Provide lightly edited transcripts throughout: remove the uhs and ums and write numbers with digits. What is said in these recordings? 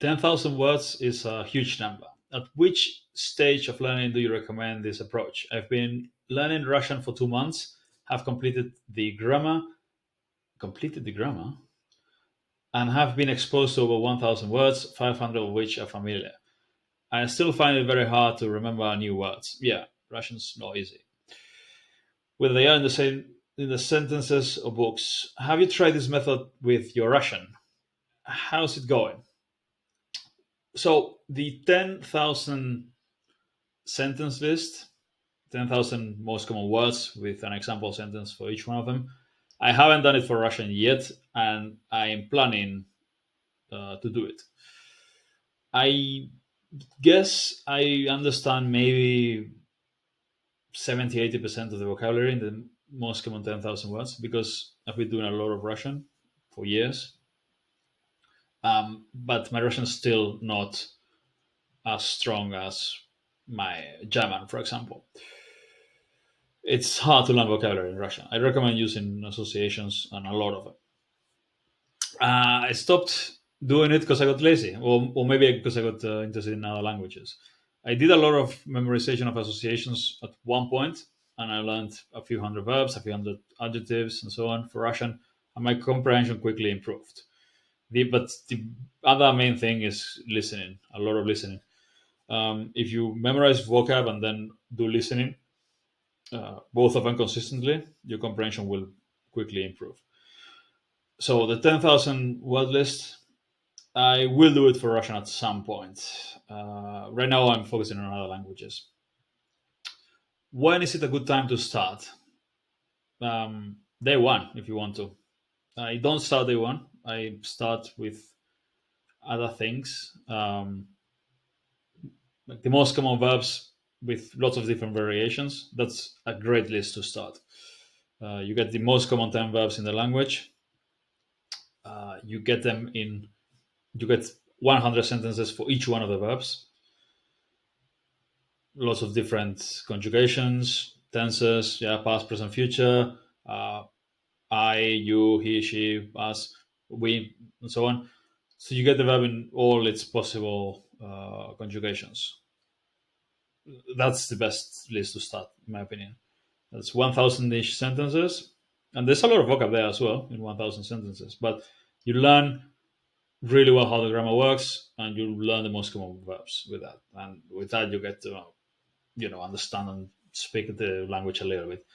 10,000 words is a huge number. At which stage of learning do you recommend this approach? I've been learning Russian for 2 months, have completed the grammar, and have been exposed to over 1,000 words, 500 of which are familiar. I still find it very hard to remember new words. Yeah, Russian's not easy. Whether they are in the same in the sentences or books. Have you tried this method with your Russian? How's it going? So the 10,000 sentence list, 10,000 most common words with an example sentence for each one of them. I haven't done it for Russian yet, and I am planning to do it. I guess I understand maybe 70-80% of the vocabulary in the most common 10,000 words because I've been doing a lot of Russian for years. But my Russian is still not as strong as my German, for example. It's hard to learn vocabulary in Russian. I recommend using associations and a lot of them. I stopped doing it because I got lazy, or maybe because I got interested in other languages. I did a lot of memorization of associations at one point, and I learned a few hundred verbs, a few hundred adjectives, and so on for Russian, and my comprehension quickly improved. But the other main thing is listening, a lot of listening. If you memorize vocab and then do listening, both of them consistently, your comprehension will quickly improve. So the 10,000 word list, I will do it for Russian at some point. Right now, I'm focusing on other languages. When is it a good time to start? Day one, if you want to. I don't start day one. I start with other things, like the most common verbs with lots of different variations. That's a great list to start. You get the most common 10 verbs in the language. You get them in. You get 100 sentences for each one of the verbs. Lots of different conjugations, tenses, yeah, past, present, future, I, you, he, she, us, we, and so on. So you get the verb in all its possible conjugations. That's the best list to start, in my opinion. That's 1,000-ish sentences, and there's a lot of vocab there as well in 1,000 sentences. But you learn really well how the grammar works, and you learn the most common verbs with that. And with that, you get to understand and speak the language a little bit.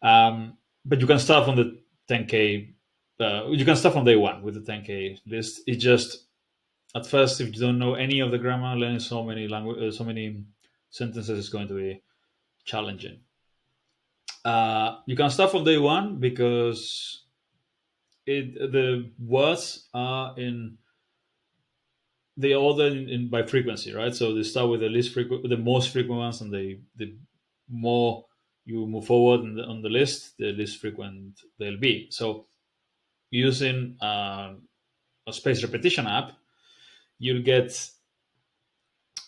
But you can start from the 10k. You can start from day one with the 10k list. It just at first, if you don't know any of the grammar, learning so many sentences is going to be challenging. You can start from day one because the words are in they order by frequency, right? So they start with the most frequent ones, and the more you move forward on the list, the least frequent they'll be. So using a space repetition app, you'll get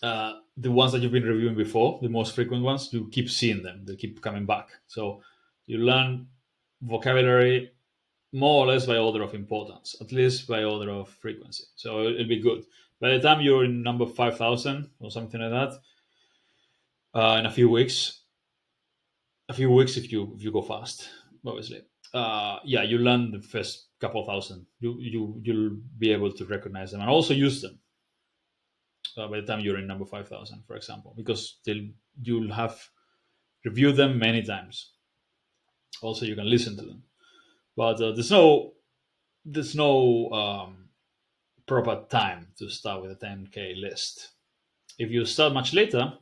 the ones that you've been reviewing before, the most frequent ones. You keep seeing them; they keep coming back. So you learn vocabulary more or less by order of importance, at least by order of frequency. So it'll be good. By the time you're in number 5,000 or something like that, in a few weeks if you go fast, obviously. Yeah, you learn the first couple thousand. You'll be able to recognize them and also use them by the time you're in number 5,000, for example, because you'll have reviewed them many times. Also, you can listen to them, but there's no proper time to start with a 10k list. If you start much later,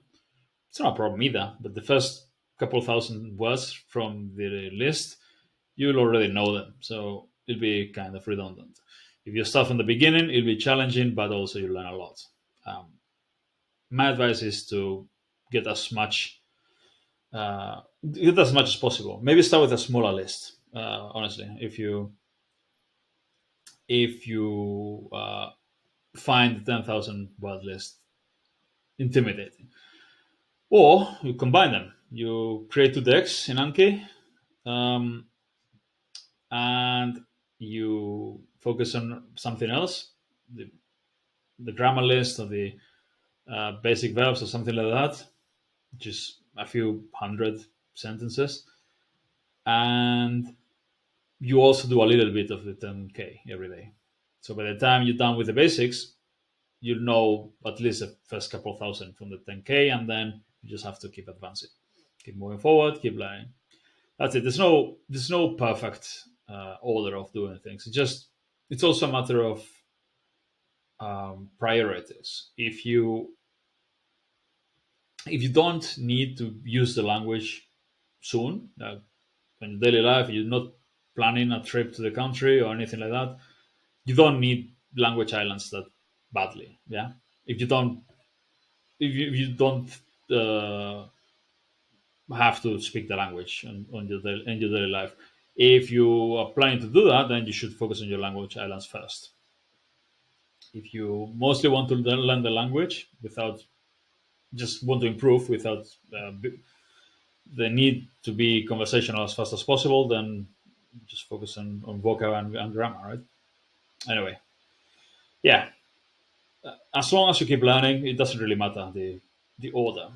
it's not a problem either. But the first couple thousand words from the list, you'll already know them, so it'll be kind of redundant. If you start from the beginning, it'll be challenging, but also you learn a lot. My advice is to get as much as possible. Maybe start with a smaller list. Honestly, if you find the 10,000 word list intimidating, or you combine them. You create two decks in Anki, um, and you focus on something else. the grammar list or the basic verbs or something like that, just a few hundred sentences, and you also do a little bit of the 10K every day. So by the time you're done with the basics, you know at least the first couple thousand from the 10K, and then you just have to keep advancing, keep moving forward, keep learning. That's it. There's no perfect order of doing things. It's also a matter of priorities. If you don't need to use the language soon, in daily life, you're not planning a trip to the country or anything like that, you don't need language islands that badly. Yeah, if you don't, if you don't uh, have to speak the language in your daily life. If you are planning to do that, then you should focus on your language islands first. If you mostly want to learn the language without just want to improve without the need to be conversational as fast as possible, then just focus on vocab and grammar, right? Anyway, yeah, as long as you keep learning, it doesn't really matter the order.